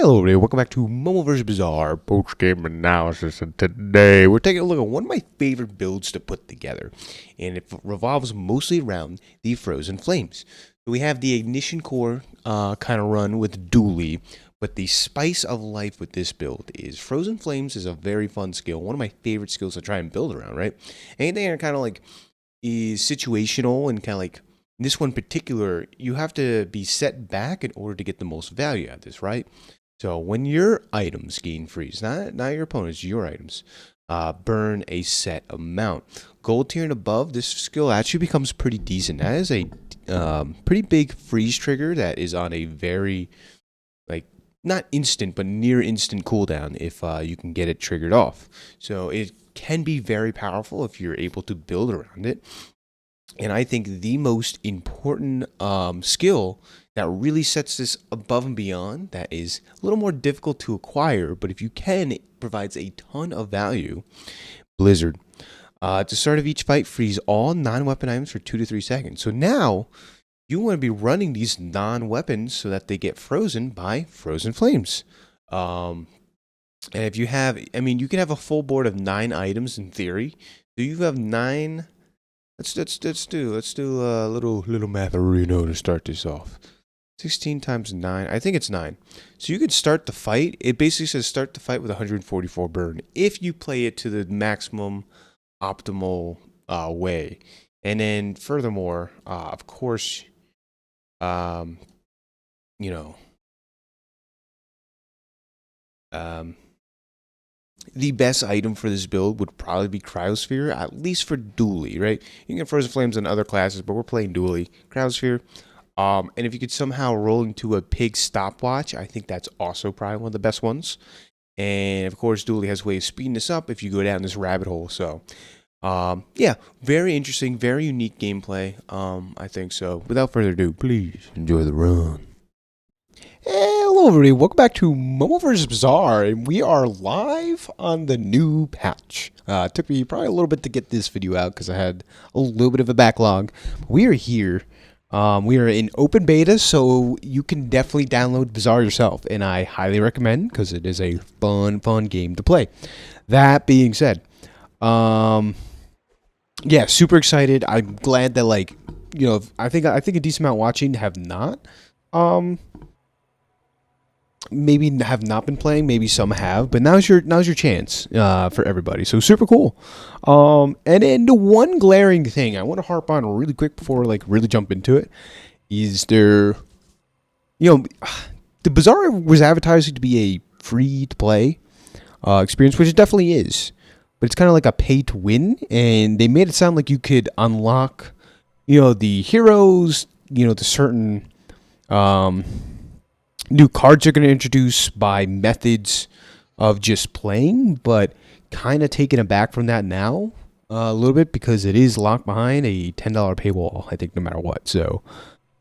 Hello everybody, welcome back to MoMoVs The Bazaar post-game analysis, and today we're taking a look at one of my favorite builds to put together, and it revolves mostly around the Frozen Flames. So we have the Ignition Core kind of run with Dooley, but the spice of life with this build is Frozen Flames is a very fun skill, one of my favorite skills to try and build around, right? Anything that kind of like is situational and kind of like this one in particular, you have to be set back in order to get the most value out of this, right? So when your items gain freeze, not your opponents, your items, burn a set amount. Gold tier and above, this skill actually becomes pretty decent. That is a pretty big freeze trigger that is on a very, like, not instant, but near instant cooldown if you can get it triggered off. So it can be very powerful if you're able to build around it. And I think the most important skill that really sets this above and beyond, that is a little more difficult to acquire, but if you can, it provides a ton of value. Blizzard. At the start of each fight, freeze all non-weapon items for 2 to 3 seconds. So now, you want to be running these non-weapons so that they get frozen by Frozen Flames. And if you have, I mean, you can have a full board of 9 items in theory. So you have 9... Let's do a little matherino to start this off. 16 times 9. I think it's 9. So you could start the fight. It basically says start the fight with 144 burn if you play it to the maximum optimal way. And then furthermore, of course, you know, the best item for this build would probably be Cryosphere, at least for Dooley, right? You can get Frozen Flames on other classes, but we're playing Dooley. Cryosphere. And if you could somehow roll into a pig stopwatch, I think that's also probably one of the best ones. And of course, Dooley has a way of speeding this up if you go down this rabbit hole. So, yeah, very interesting, very unique gameplay. I think so. Without further ado, please enjoy the run. Hello everybody, welcome back to MoMoVs The Bazaar, and we are live on the new patch. It took me probably a little bit to get this video out because I had a little bit of a backlog. We are here. We are in open beta, so you can definitely download Bazaar yourself, and I highly recommend because it is a fun game to play. That being said, yeah, super excited. I'm glad that, like, you know, I think a decent amount watching have not. Maybe have not been playing, maybe some have, but now's your chance for everybody. So super cool. And then the one glaring thing I want to harp on really quick before like really jump into it is there, you know, the Bazaar was advertising to be a free to play experience, which it definitely is, but it's kind of like a pay to win, and they made it sound like you could unlock, you know, the heroes, you know, the certain new cards are going to introduce by methods of just playing, but kind of taken aback from that now a little bit because it is locked behind a $10 paywall, I think, no matter what. So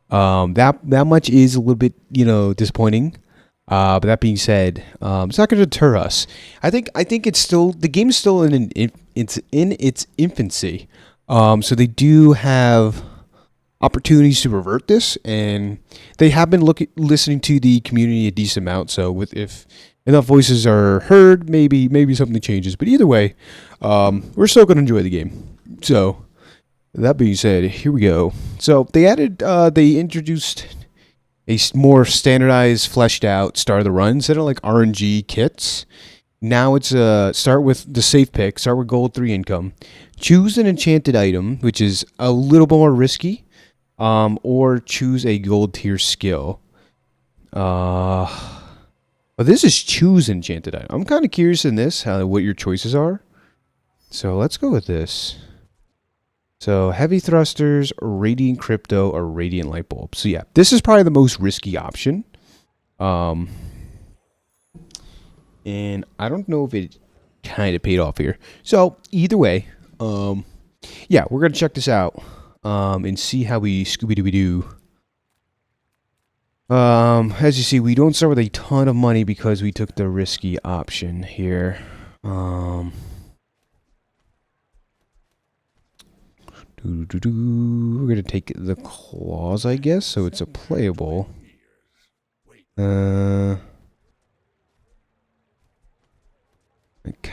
that much is a little bit, you know, disappointing. But that being said, it's not going to deter us. I think it's still, the game is still in its infancy. So they do have opportunities to revert this, and they have been listening to the community a decent amount. So if enough voices are heard, maybe something changes. But either way, we're still going to enjoy the game. So that being said, here we go. So they introduced a more standardized, fleshed out start of the run instead of like RNG kits. Now it's start with the safe pick. Start with gold 3 income. Choose an enchanted item, which is a little more risky. Or choose a gold tier skill. But this is choose enchanted item. I'm kind of curious in this, what your choices are. So let's go with this. So heavy thrusters, radiant crypto, or radiant light bulb. So yeah, this is probably the most risky option. And I don't know if it kind of paid off here. So either way, yeah, we're gonna check this out. And see how we Scooby-Dooby-Doo. As you see, we don't start with a ton of money because we took the risky option here. We're gonna take the claws, I guess, so it's a playable.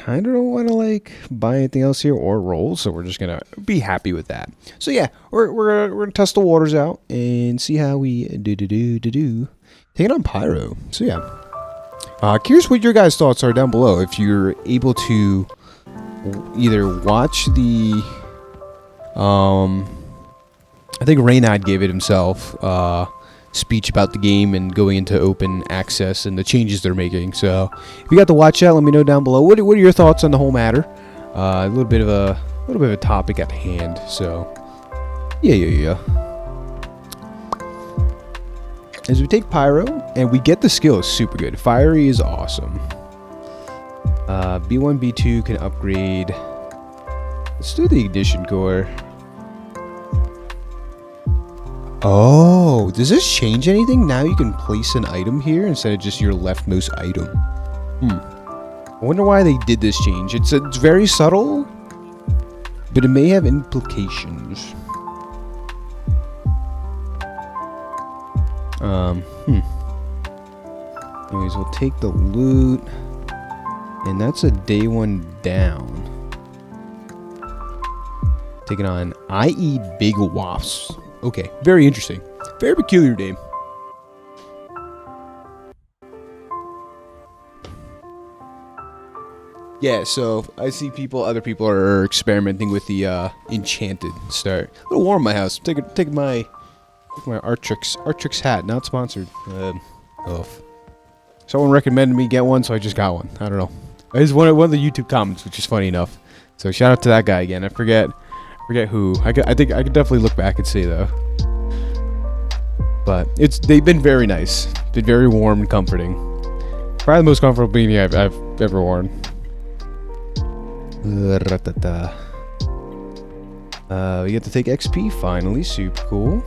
kind of don't want to like buy anything else here or roll, so we're just gonna be happy with that. So yeah, we're gonna test the waters out and see how we do. Take it on Pyro. So yeah, curious what your guys' thoughts are down below. If you're able to either watch the I think Reynad gave it himself speech about the game and going into open access and the changes they're making. So if you got to watch that, let me know down below. What are your thoughts on the whole matter? A little bit of a topic at hand. So yeah. As we take Pyro and we get the skill, is super good. Fiery is awesome. B1, B2 can upgrade. Let's do the ignition core. Oh, does this change anything? Now you can place an item here instead of just your leftmost item. I wonder why they did this change. It's very subtle, but it may have implications. Anyways, we'll take the loot, and that's a day 1 down. Taking on IE Big Wasps. Okay, very interesting. Very peculiar name. Yeah, so I see other people are experimenting with the enchanted start. A little warm in my house. Take my Artrix hat, not sponsored. Someone recommended me get one, so I just got one. I don't know. It's one of the YouTube comments, which is funny enough. So shout out to that guy again. I forget who. I think I could definitely look back and see though. But they've been very nice. Been very warm and comforting. Probably the most comfortable beanie I've ever worn. We get to take XP finally. Super cool.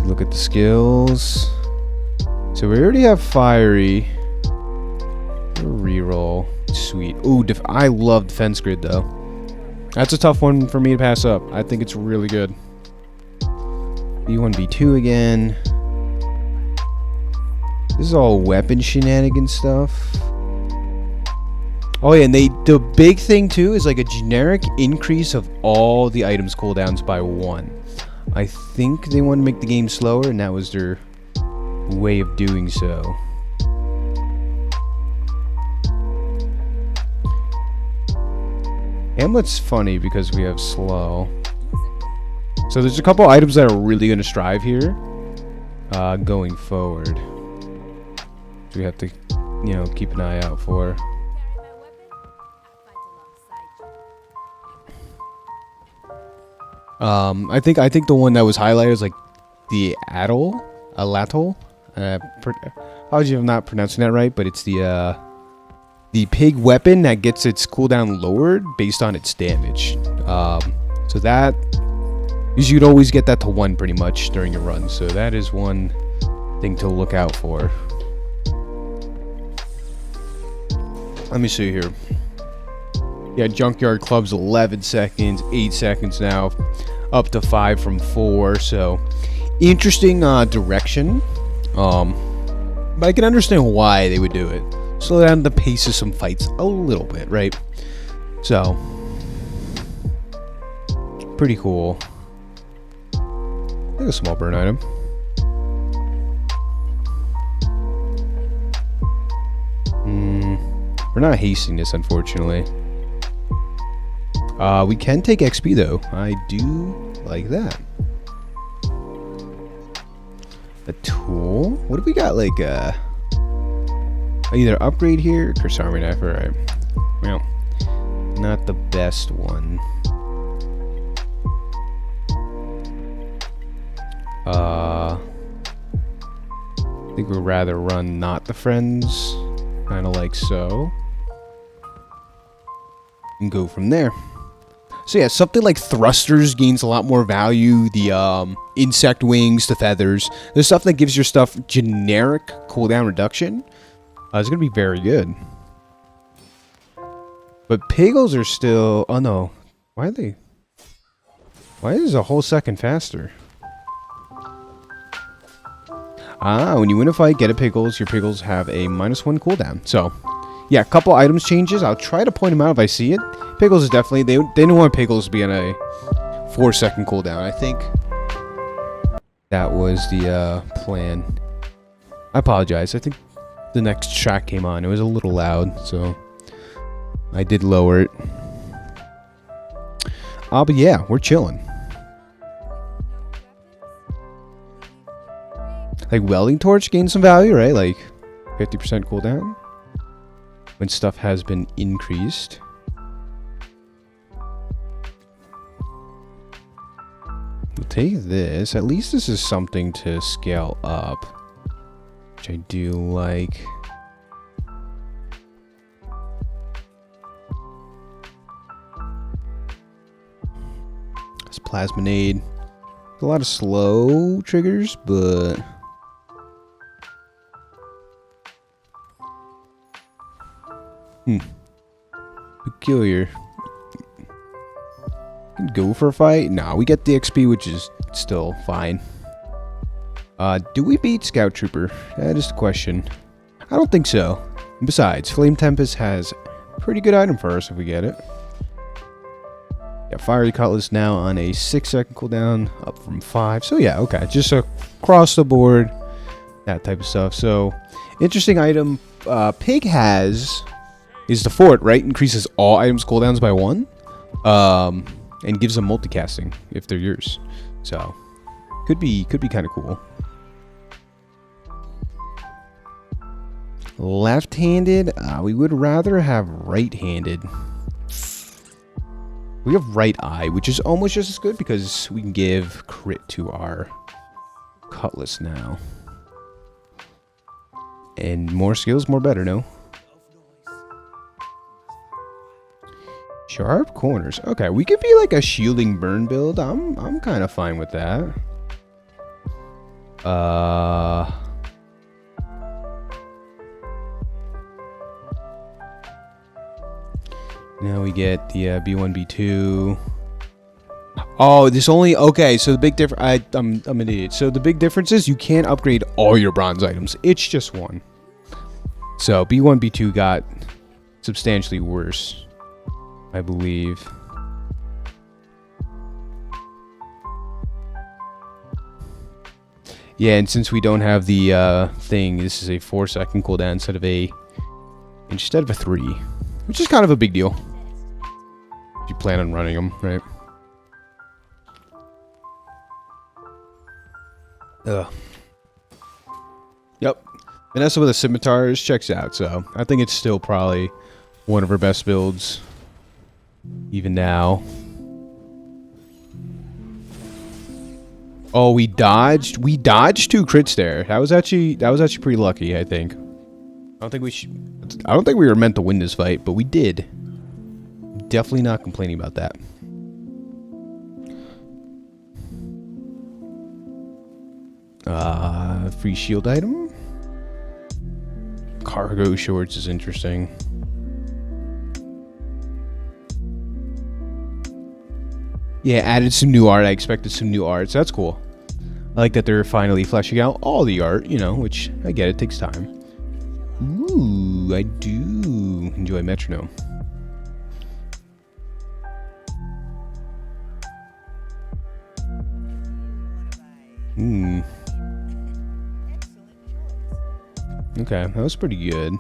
Look at the skills. So we already have Fiery. Reroll. Sweet. Ooh, I love Defense Grid though. That's a tough one for me to pass up. I think it's really good. B1, B2 again. This is all weapon shenanigan stuff. Oh yeah, and the big thing too is like a generic increase of all the items cooldowns by 1. I think they want to make the game slower, and that was their way of doing so. Hamlet's funny because we have slow. So there's a couple items that are really going to strive here going forward. So we have to, keep an eye out for. I think the one that was highlighted is like the Alatol. Apologies if I'm not pronouncing that right, but it's the pig weapon that gets its cooldown lowered based on its damage. So that you could always get that to 1 pretty much during your run. So that is one thing to look out for. Let me see here. Yeah, Junkyard Club's 11 seconds, 8 seconds now, up to 5 from 4. So interesting direction. But I can understand why they would do it. Slow down the pace of some fights a little bit, right? So pretty cool. I think a small burn item. We're not hasting this, unfortunately. We can take XP though. I do like that. A tool. What do we got? Like either upgrade here. Curse Army Knife. Alright. Well, not the best one. I think we'd rather run not the friends. Kind of like so. And go from there. So yeah, something like thrusters gains a lot more value. The insect wings, the feathers, the stuff that gives your stuff generic cooldown reduction is going to be very good. But Piggles are still... Oh no. Why are they... Why is it a whole second faster? When you win a fight, get a Piggles. Your Piggles have a -1 cooldown. So, yeah, a couple items changes. I'll try to point them out if I see it. Pickles is definitely, they didn't want Pickles to be on a 4-second cooldown. I think that was the plan. I apologize. I think the next track came on. It was a little loud, so I did lower it. But yeah, we're chilling. Like welding torch gained some value, right? Like 50% cooldown when stuff has been increased. We'll take this. At least this is something to scale up, which I do like. It's Plasminade. A lot of slow triggers, but peculiar. Go for a fight? Nah, we get the XP, which is still fine. Do we beat Scout Trooper? That is the question. I don't think so. Besides, Flame Tempest has a pretty good item for us if we get it. Yeah, Fiery Cutlass now on a 6-second cooldown, up from 5. So yeah, okay, just across the board, that type of stuff. So, interesting item. Pig has is the fort, right? Increases all items cooldowns by 1. And gives them multicasting if they're yours. So could be kind of cool. Left-handed, we would rather have right-handed. We have right eye, which is almost just as good because we can give crit to our cutlass now. And more skills, more better, no? Sharp corners. Okay, we could be like a shielding burn build. I'm kind of fine with that. Now we get the B1, B2. Oh, this only okay. So the big difference. I'm an idiot. So the big difference is you can't upgrade all your bronze items. It's just one. So B1, B2 got substantially worse, I believe. Yeah, and since we don't have the thing, this is a 4-second cooldown instead of a 3, which is kind of a big deal if you plan on running them, right? Yep. Vanessa with the scimitars checks out, so I think it's still probably one of her best builds, even now. Oh, we dodged 2 crits there. That was actually pretty lucky, I think. I don't think we were meant to win this fight, but we did. Definitely not complaining about that. Free shield item. Cargo shorts is interesting. Yeah, added some new art. I expected some new art, so that's cool. I like that they're finally fleshing out all the art, you know, which I get, it takes time. Ooh, I do enjoy Metronome. Okay, that was pretty good.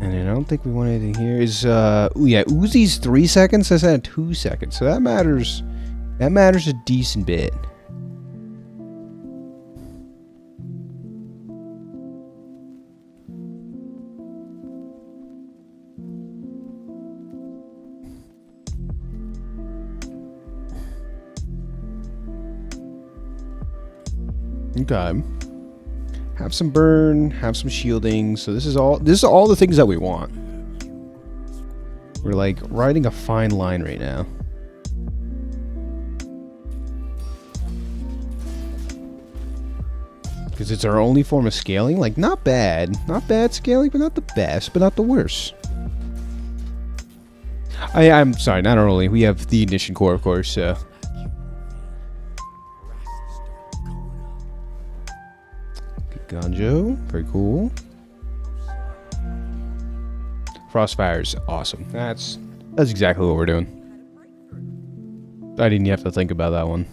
And then I don't think we want anything here. Is ooh, yeah, Uzi's 3 seconds. I said 2 seconds, so that matters. That matters a decent bit. Okay. Have some burn, have some shielding. So this is all the things that we want. We're like riding a fine line right now. Because it's our only form of scaling. Like, not bad. Not bad scaling, but not the best, but not the worst. I'm sorry, not only. We have the ignition core, of course, so. Ganjo, very cool. Crossfire's awesome. That's exactly what we're doing. I didn't have to think about that one.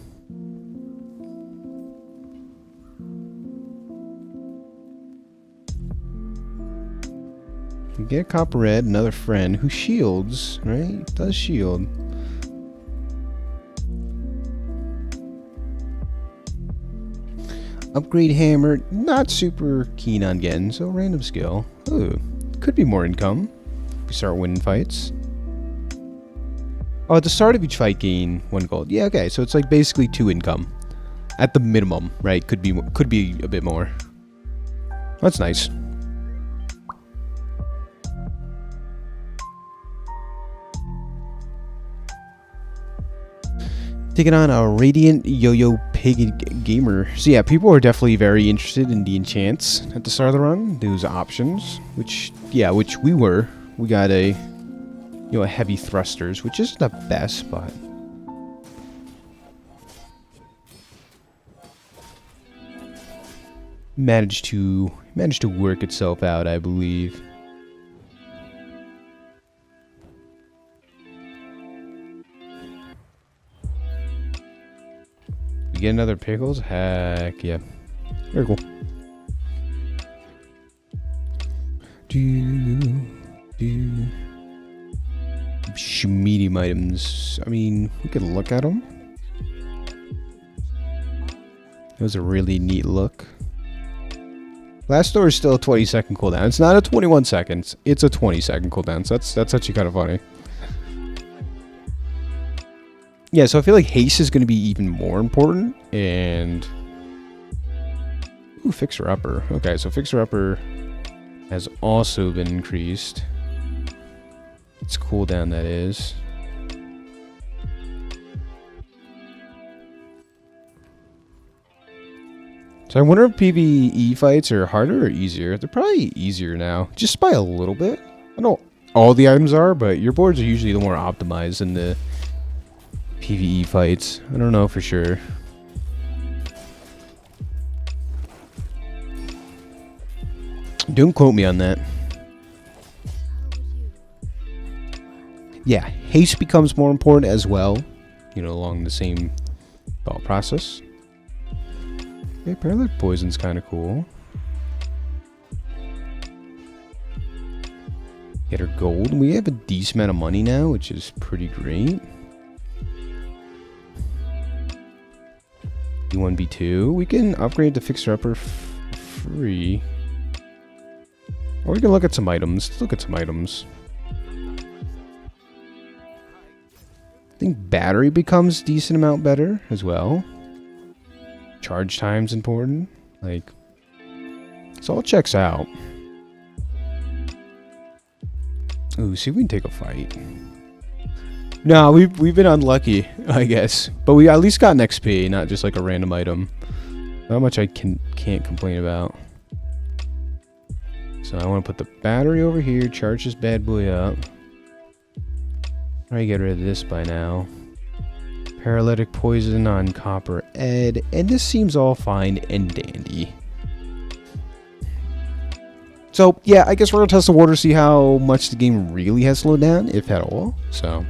We get Copper Red, another friend who shields, right? Does shield. Upgrade Hammer, not super keen on getting, so random skill. Ooh, could be more income if we start winning fights. Oh, at the start of each fight, gain 1 gold. Yeah, okay, so it's like basically 2 income at the minimum, right? Could be a bit more. That's nice. Taking on a Radiant Yo-Yo Pig Gamer. So yeah, people are definitely very interested in the enchants at the start of the run. Those options, which we were. We got a heavy thrusters, which isn't the best, but managed to work itself out, I believe. We get another pickles? Heck yeah. Very cool. Medium items. I mean, we could look at them. It was a really neat look. Last door is still a 20-second cooldown. It's not a 21 seconds. It's a 20-second cooldown. So that's actually kind of funny. Yeah, so I feel like haste is going to be even more important. And ooh, Fixer Upper. Okay, so Fixer Upper has also been increased. Its cooldown, that is. So I wonder if PvE fights are harder or easier. They're probably easier now, just by a little bit. I know all the items are, but your boards are usually the more optimized in the PvE fights. I don't know for sure. Don't quote me on that. Yeah, haste becomes more important as well. Along the same thought process. Okay, paralytic poison's kind of cool. Get her gold. We have a decent amount of money now, which is pretty great. B1, B2. We can upgrade the Fixer Upper free. Or we can look at some items. Let's look at some items. I think battery becomes a decent amount better as well. Charge time's important. So all checks out. Ooh, see if we can take a fight. No, we've been unlucky, I guess. But we at least got an XP, not just like a random item. Not much I can't complain about. So I want to put the battery over here, charge this bad boy up. Try to get rid of this by now. Paralytic poison on Copper Ed, and this seems all fine and dandy. So yeah, I guess we're gonna test the water, see how much the game really has slowed down, if at all. So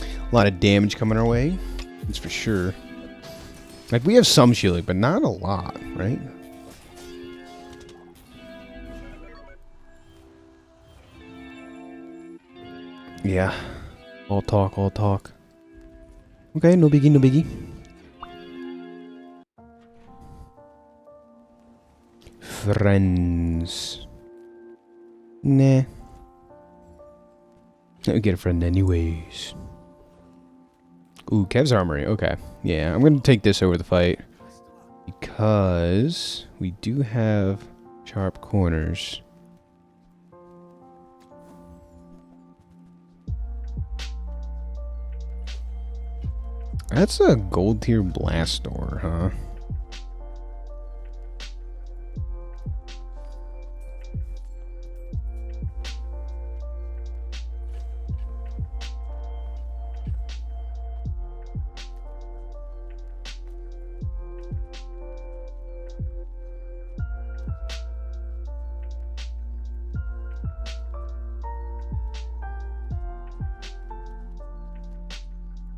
a lot of damage coming our way, that's for sure. We have some shielding, but not a lot, right? Yeah. All talk, all talk. Okay, no biggie, no biggie. Friends. Nah. I'll get a friend anyways. Ooh, Kev's Armory. Okay. Yeah, I'm going to take this over the fight. Because we do have sharp corners. That's a gold tier blast door, huh?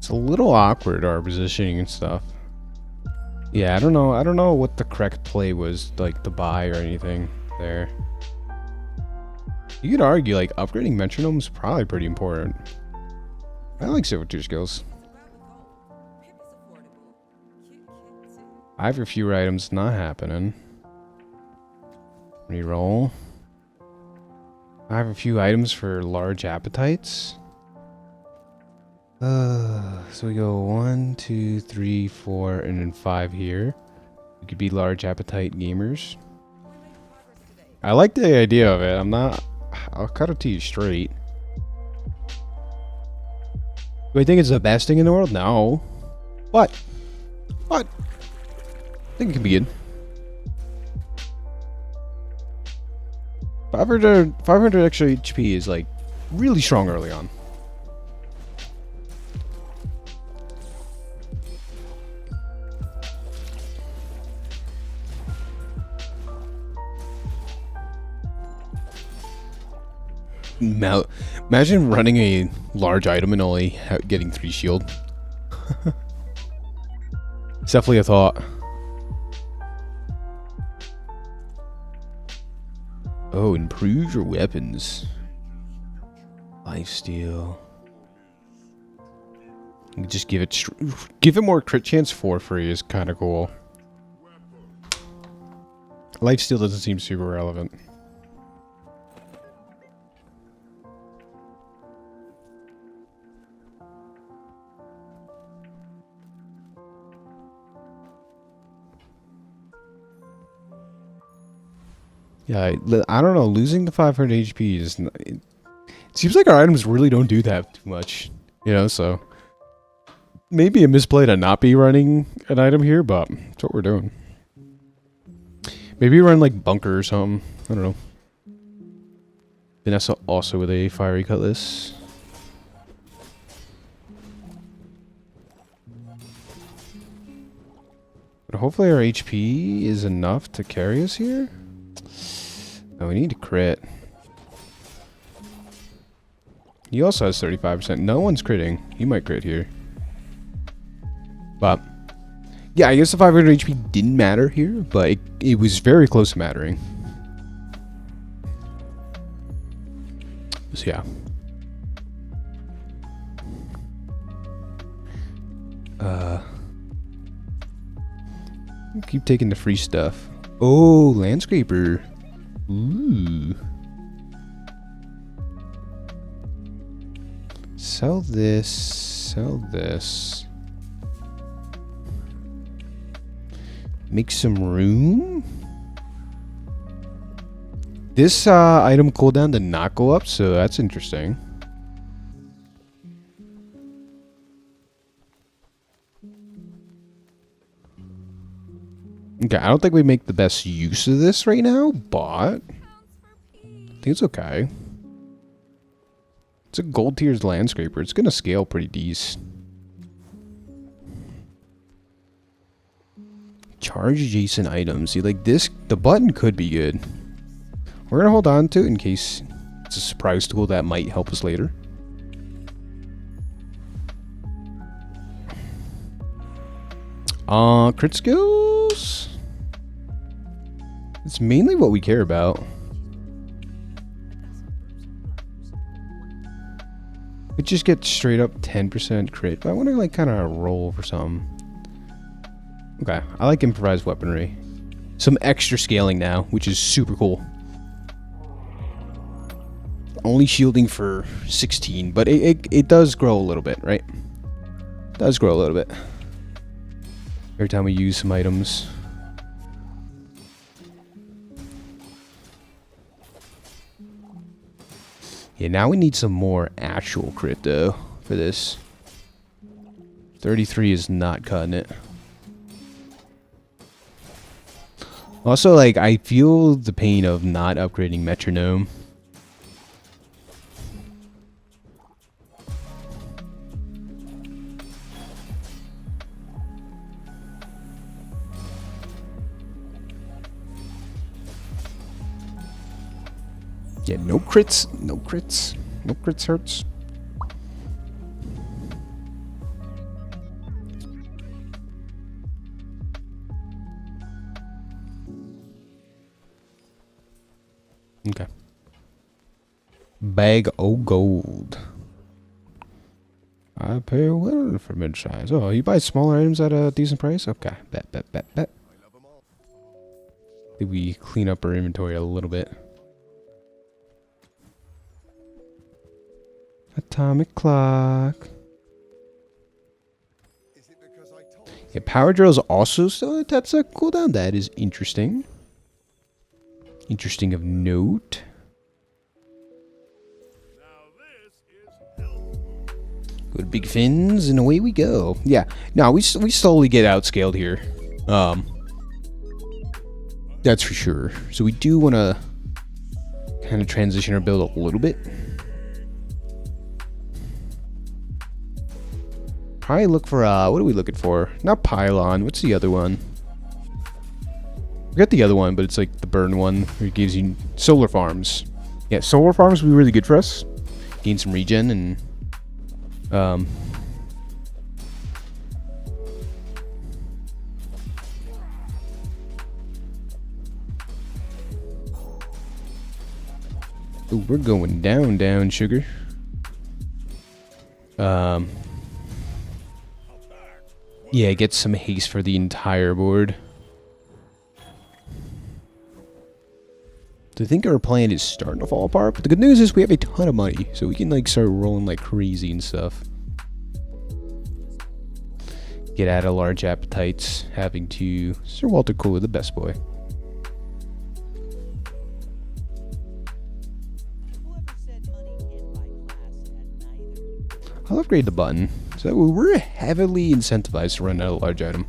It's a little awkward, our positioning and stuff. Yeah, I don't know what the correct play was, like the buy or anything there. You could argue like upgrading metronome is probably pretty important. I like servitude skills. I have a few items not happening. Reroll. I have a few items for large appetites. So we go 1, 2, 3, 4, and then 5 here. We could be large appetite gamers. I like the idea of it. I'll cut it to you straight. Do I think it's the best thing in the world? No. But I think it can be good. 500 extra HP is like really strong early on. Imagine running a large item and only getting 3 shield. It's definitely a thought. Oh, improve your weapons. Lifesteal. Just give it more crit chance for free is kind of cool. Lifesteal doesn't seem super relevant. Yeah, I don't know. Losing the 500 HP is... It seems like our items really don't do that too much. You know, so... Maybe a misplay to not be running an item here, but that's what we're doing. Maybe run like Bunker or something. I don't know. Vanessa also with a Fiery Cutlass. But hopefully our HP is enough to carry us here. Oh, we need to crit. He also has 35%. No one's critting. He might crit here. But, yeah, I guess the 500 HP didn't matter here, but it was very close to mattering. So, yeah. Keep taking the free stuff. Oh, Landscaper. Ooh. Sell this. Sell this. Make some room. This item cooldown did not go up, so that's interesting. Okay, I don't think we make the best use of this right now, but I think it's okay. It's a gold tier's landscaper. It's gonna scale pretty decent. Charge adjacent items. See, like this, the button could be good. We're gonna hold on to it in case it's a surprise tool that might help us later. Crit skills. It's mainly what we care about. It just gets straight up 10% crit, but I want to like kind of roll for something. Okay, I like improvised weaponry. Some extra scaling now, which is super cool. Only shielding for 16, but it does grow a little bit, right? It does grow a little bit. Every time we use some items. Yeah, now we need some more actual crit though for this. 33 is not cutting it. Also, like, I feel the pain of not upgrading metronome. Yeah, no crits. No crits. No crits hurts. Okay. Bag o' gold. I pay well for mid-size. Oh, you buy smaller items at a decent price? Okay. Bet. Did we clean up our inventory a little bit? Atomic clock. Yeah, power drills also still that's a cooldown. That is interesting. Interesting of note. Go to big fins and away we go. Yeah, no, we slowly get outscaled here. That's for sure. So we do want to kind of transition our build a little bit. Probably look for what are we looking for? Not pylon. What's the other one? Forget the other one, but it's like the burn one where it gives you solar farms. Yeah, solar farms would be really good for us. Gain some regen and ooh, we're going down, sugar. Yeah, get some haste for the entire board. So I think our plan is starting to fall apart, but the good news is we have a ton of money, so we can like start rolling like crazy and stuff. Get out of large appetites, having to Sir Walter Cooler, the best boy. I'll upgrade the button. So we're heavily incentivized to run out a large item.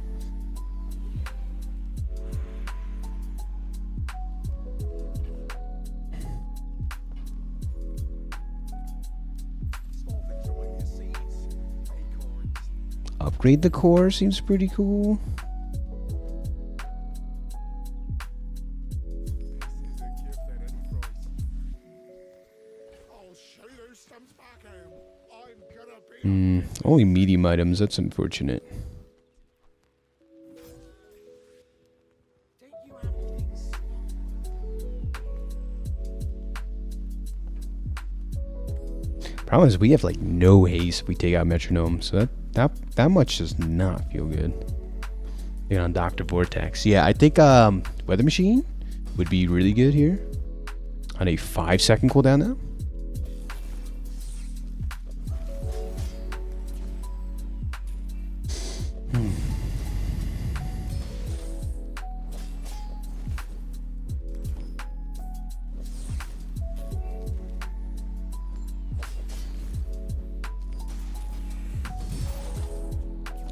Upgrade the core seems pretty cool. Only medium items, that's unfortunate. Problem is we have like no haste if we take out metronome, so that much does not feel good. Get on Dr. Vortex. Yeah, I think Weather Machine would be really good here. On a 5-second cooldown now.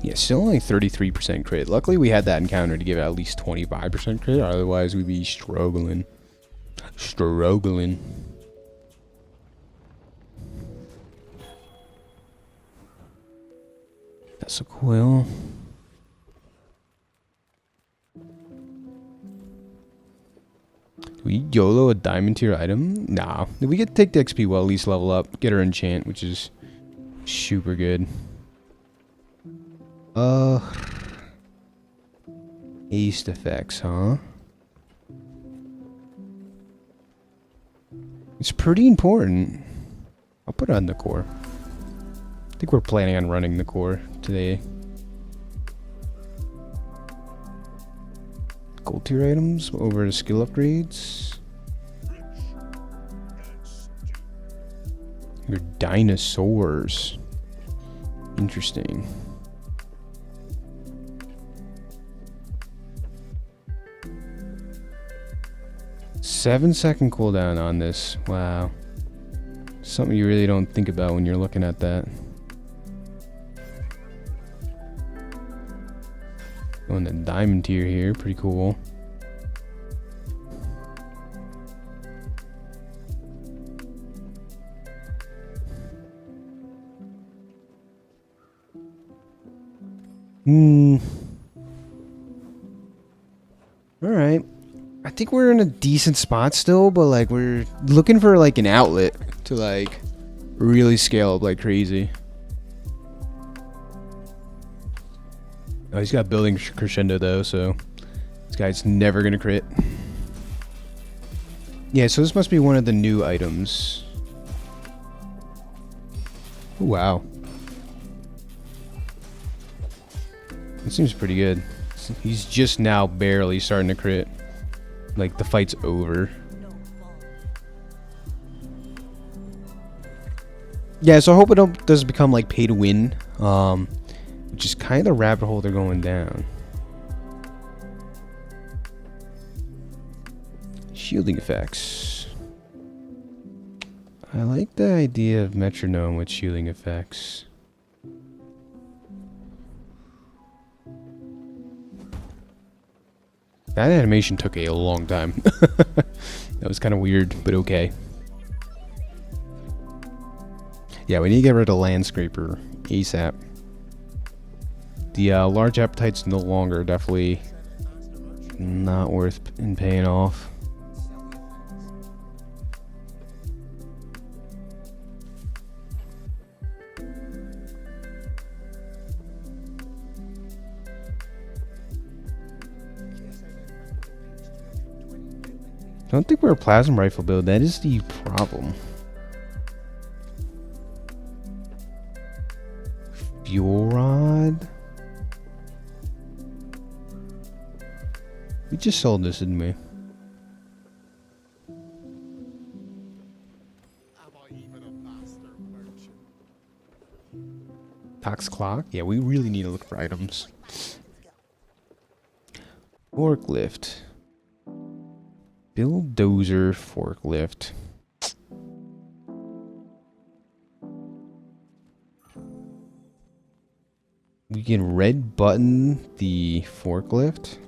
Yeah, still only 33% crit. Luckily, we had that encounter to give it at least 25% crit. Otherwise, we'd be struggling. That's a coil. Do we YOLO a diamond tier item? Nah. We could take the XP, well, at least level up. Get our enchant, which is super good. Haste effects, huh? It's pretty important. I'll put it on the core. I think we're planning on running the core today. Gold tier items over to skill upgrades. Your dinosaurs. Interesting. 7-second cooldown on this. Wow. Something you really don't think about when you're looking at that. Going the diamond tier here. Pretty cool. Alright. I think we're in a decent spot still, but like we're looking for like an outlet to like really scale up like crazy. Oh, he's got building crescendo though, so this guy's never gonna crit. Yeah, so this must be one of the new items. Ooh, wow. It seems pretty good. He's just now barely starting to crit. Like, the fight's over. Yeah, so I hope it doesn't become, like, pay to win. Which is kind of the rabbit hole they're going down. Shielding effects. I like the idea of metronome with shielding effects. That animation took a long time. That was kind of weird, but okay. Yeah, we need to get rid of Landscraper ASAP. The large appetite's no longer definitely not worth in paying off. I don't think we're a plasma rifle build. That is the problem. Fuel rod. We just sold this, didn't we? Tox clock. Yeah, we really need to look for items. Forklift. Bulldozer forklift. We can red button the forklift.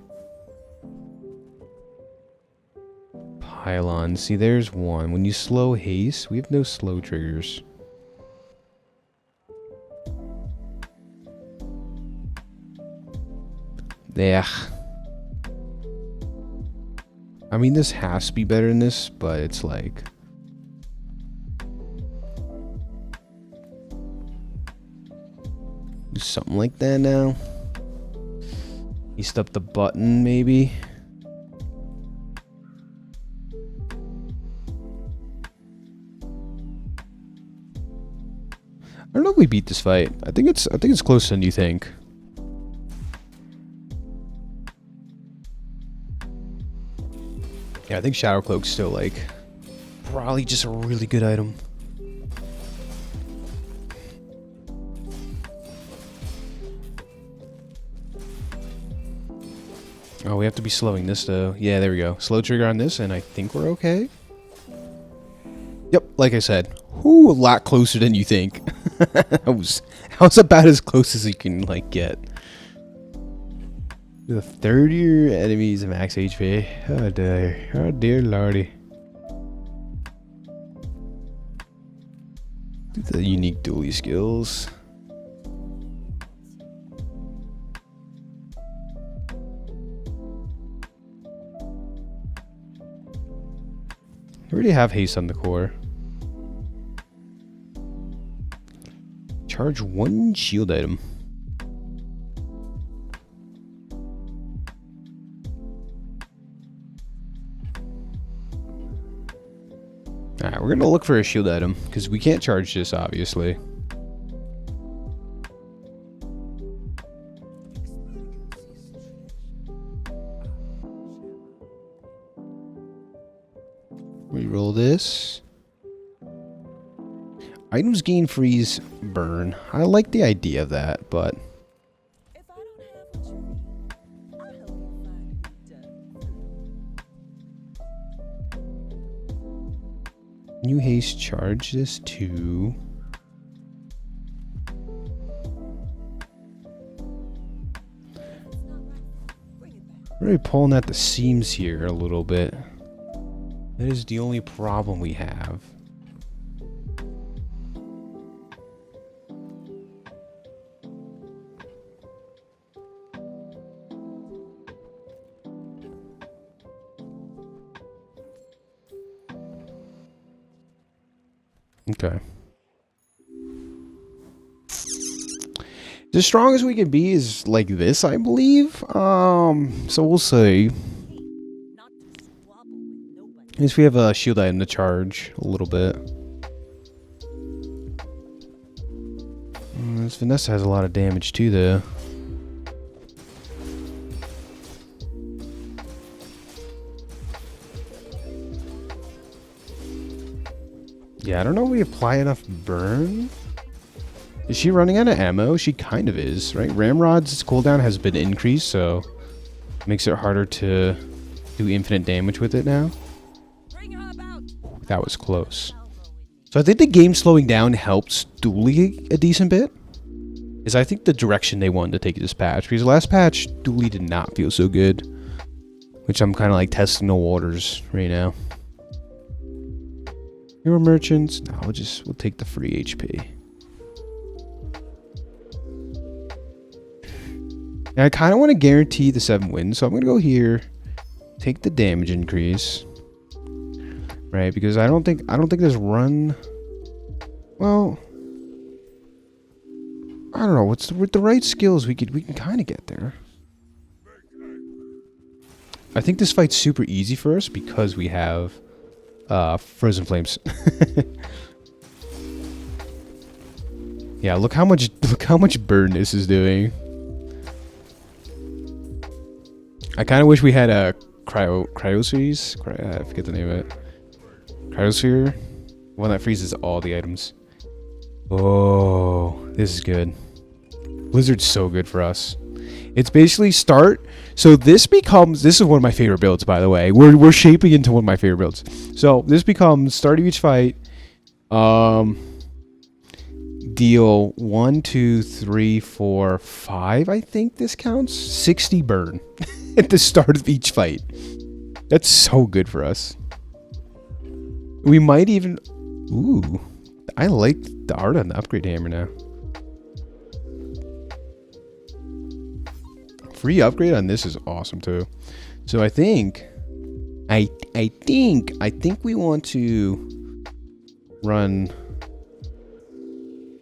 Pylon. See, there's one. When you slow haste, we have no slow triggers. Yeah. I mean, this has to be better than this, but it's like... do something like that now. East up the button, maybe. I don't know if we beat this fight. I think it's closer than you think. Yeah, I think Shadow Cloak's still, like, probably just a really good item. Oh, we have to be slowing this, though. Yeah, there we go. Slow trigger on this, and I think we're okay. Yep, like I said. Ooh, a lot closer than you think. that was about as close as you can, like, get. The third year enemies max HP. Oh dear. Oh dear lordy. The unique Dooley skills. I already have haste on the core. Charge one shield item. Alright, we're gonna look for a shield item, because we can't charge this, obviously. Reroll this. Items gain freeze burn. I like the idea of that, but... If I don't have what you need, I'll help you find who does. Can you haste charge this to... Really pulling at the seams here a little bit. That is the only problem we have. Okay. The strongest we can be is like this, I believe. So we'll see. Not to squabble with nobody. At least we have a shield item to charge a little bit. This Vanessa has a lot of damage too, though. Yeah, I don't know if we apply enough burn. Is she running out of ammo? She kind of is, right? Ramrod's cooldown has been increased, so it makes it harder to do infinite damage with it now. Ooh, that was close. So I think the game slowing down helps Dooley a decent bit. Is I think the direction they wanted to take this patch. Because the last patch, Dooley did not feel so good. Which I'm kind of like testing the waters right now. Hero merchants. No, we'll take the free HP. And I kind of want to guarantee the 7 wins, so I'm going to go here, take the damage increase. Right, because I don't think this run, well, I don't know, with the right skills we can kind of get there. I think this fight's super easy for us because we have Frozen Flames. Yeah, look how much burn this is doing. I kind of wish we had a cryospheres. I forget the name of it. Cryosphere, one that freezes all the items. Oh, this is good. Blizzard's so good for us. It's basically start. So this is one of my favorite builds, by the way. We're shaping into one of my favorite builds. So this becomes start of each fight. Deal 1, 2, 3, 4, 5. I think this counts 60 burn at the start of each fight. That's so good for us. We might even... Ooh. I like the art on the upgrade hammer now. Free upgrade on this is awesome too. So I think... I think we want to run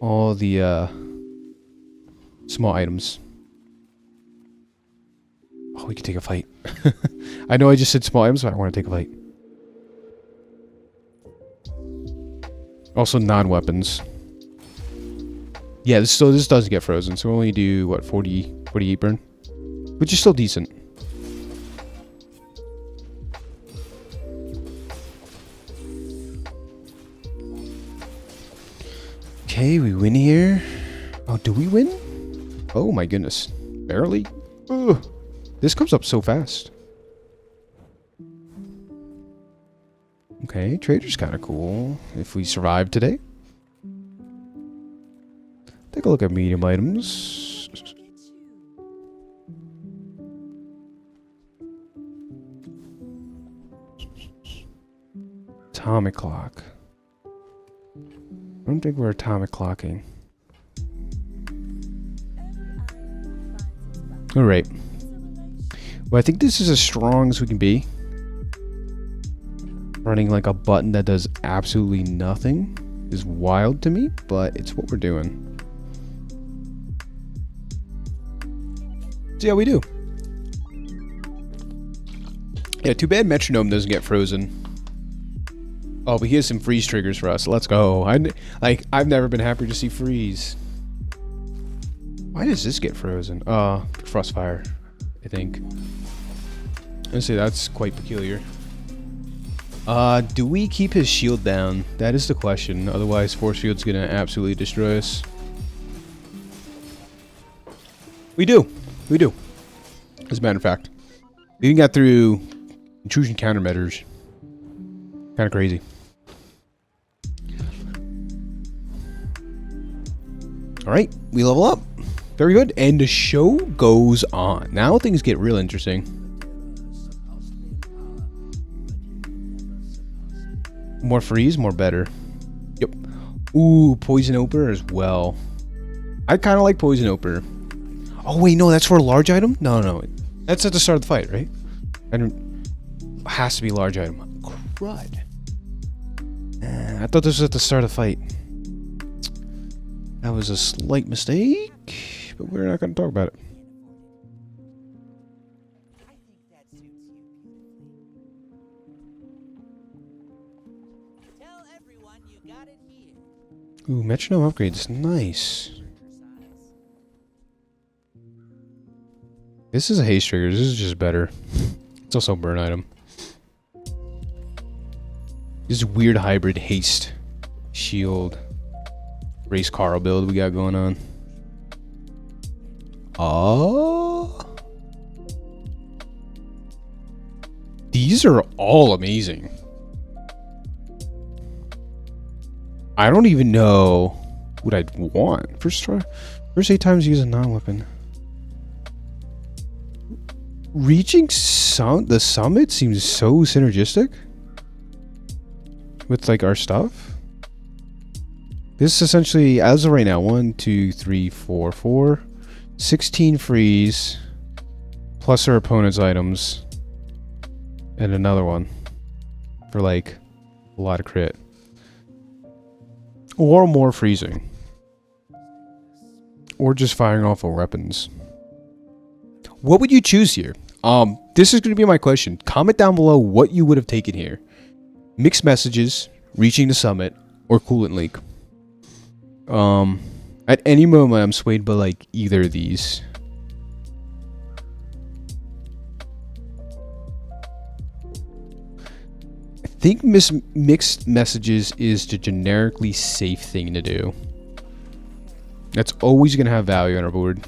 all the small items. Oh, we can take a fight. I know I just said small items, but I want to take a fight. Also non-weapons. Yeah, this doesn't get frozen, so we only do, what, 48 burn? Which is still decent. Okay, we win here. Oh, do we win? Oh my goodness. Barely? Ugh. This comes up so fast. Okay, trader's kind of cool. If we survive today. Take a look at medium items. Atomic clock. I don't think we're atomic clocking. Alright. Well, I think this is as strong as we can be. Running like a button that does absolutely nothing is wild to me, but it's what we're doing. See how we do. Yeah, too bad Metronome doesn't get frozen. Oh, but he has some freeze triggers for us. Let's go. I've never been happier to see freeze. Why does this get frozen? Frostfire, I think. Let's say that's quite peculiar. Do we keep his shield down? That is the question. Otherwise, Force Field's gonna absolutely destroy us. We do. We do. As a matter of fact. We even got through intrusion countermeasures. Kind of crazy. Alright, we level up. Very good. And the show goes on. Now things get real interesting. More freeze, more better. Yep. Ooh, Poison Oper as well. I kind of like Poison Oper. Oh, wait, no, that's for a large item? No. That's at the start of the fight, right? It has to be a large item. Crud. I thought this was at the start of the fight. That was a slight mistake, but we're not going to talk about it. Ooh, metronome upgrade is nice. This is a haste trigger. This is just better. It's also a burn item. This weird hybrid haste shield race car build we got going on. Oh, these are all amazing. I don't even know what I'd want. First 8 times use a non-weapon. Reaching the summit seems so synergistic with like our stuff. This is essentially, as of right now, 1, 2, 3, 4, 4, 16 freeze plus our opponent's items, and another one for like a lot of crit. Or more freezing. Or just firing off of weapons. What would you choose here? This is going to be my question. Comment down below what you would have taken here. Mixed messages, reaching the summit, or coolant leak. At any moment I'm swayed by like either of these. I think mixed messages is the generically safe thing to do. That's always going to have value on our board.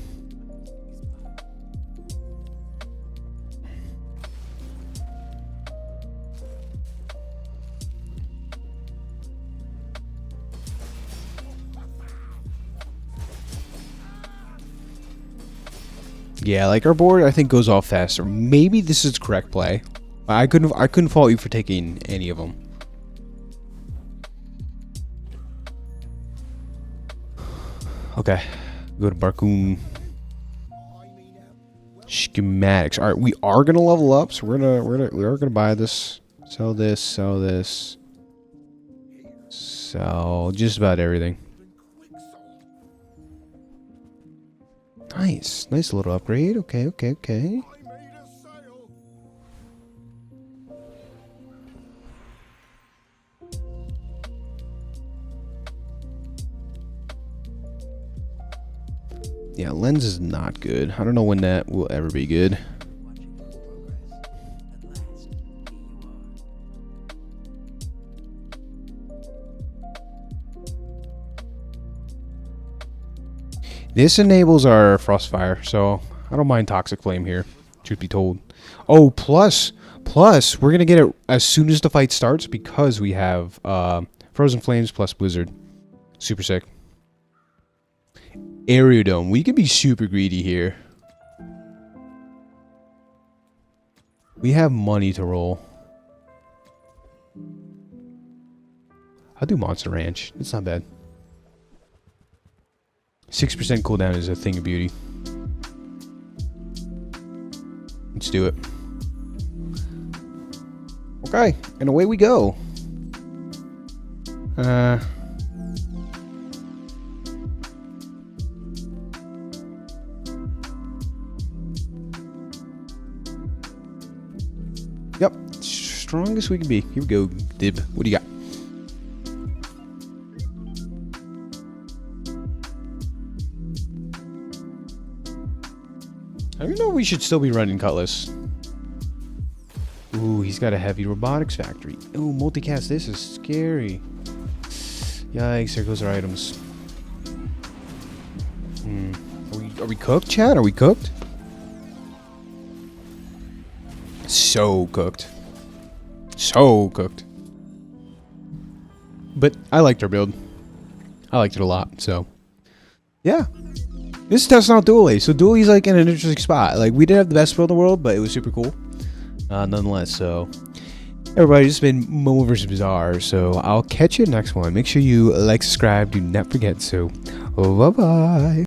Yeah, like our board I think goes off faster. Maybe this is correct play. I couldn't fault you for taking any of them. Okay, go to Barcoon. Schematics. All right, we are gonna level up, so we are gonna buy this, sell this, sell just about everything. Nice little upgrade. Okay. Yeah, lens is not good. I don't know when that will ever be good. This enables our Frostfire, so I don't mind Toxic Flame here, truth be told. Oh, plus, we're going to get it as soon as the fight starts because we have Frozen Flames plus Blizzard. Super sick. Aerodome. We can be super greedy here. We have money to roll. I'll do Monster Ranch. It's not bad. 6% cooldown is a thing of beauty. Let's do it. Okay, and away we go. Yep, strongest we can be. Here we go, Dib. What do you got? I don't know if we should still be running Cutlass. Ooh, he's got a heavy robotics factory. Ooh, multicast, this is scary. Yikes, there goes our items. Are we cooked, Chad? Are we cooked? So cooked. So cooked. But I liked our build. I liked it a lot, so. Yeah. This is testing out Dooley. So Dooley's like in an interesting spot. Like, we didn't have the best build in the world, but it was super cool. Nonetheless, so. Everybody, this has been MoMoVs The Bazaar. So I'll catch you next one. Make sure you like, subscribe. Do not forget. So, bye-bye.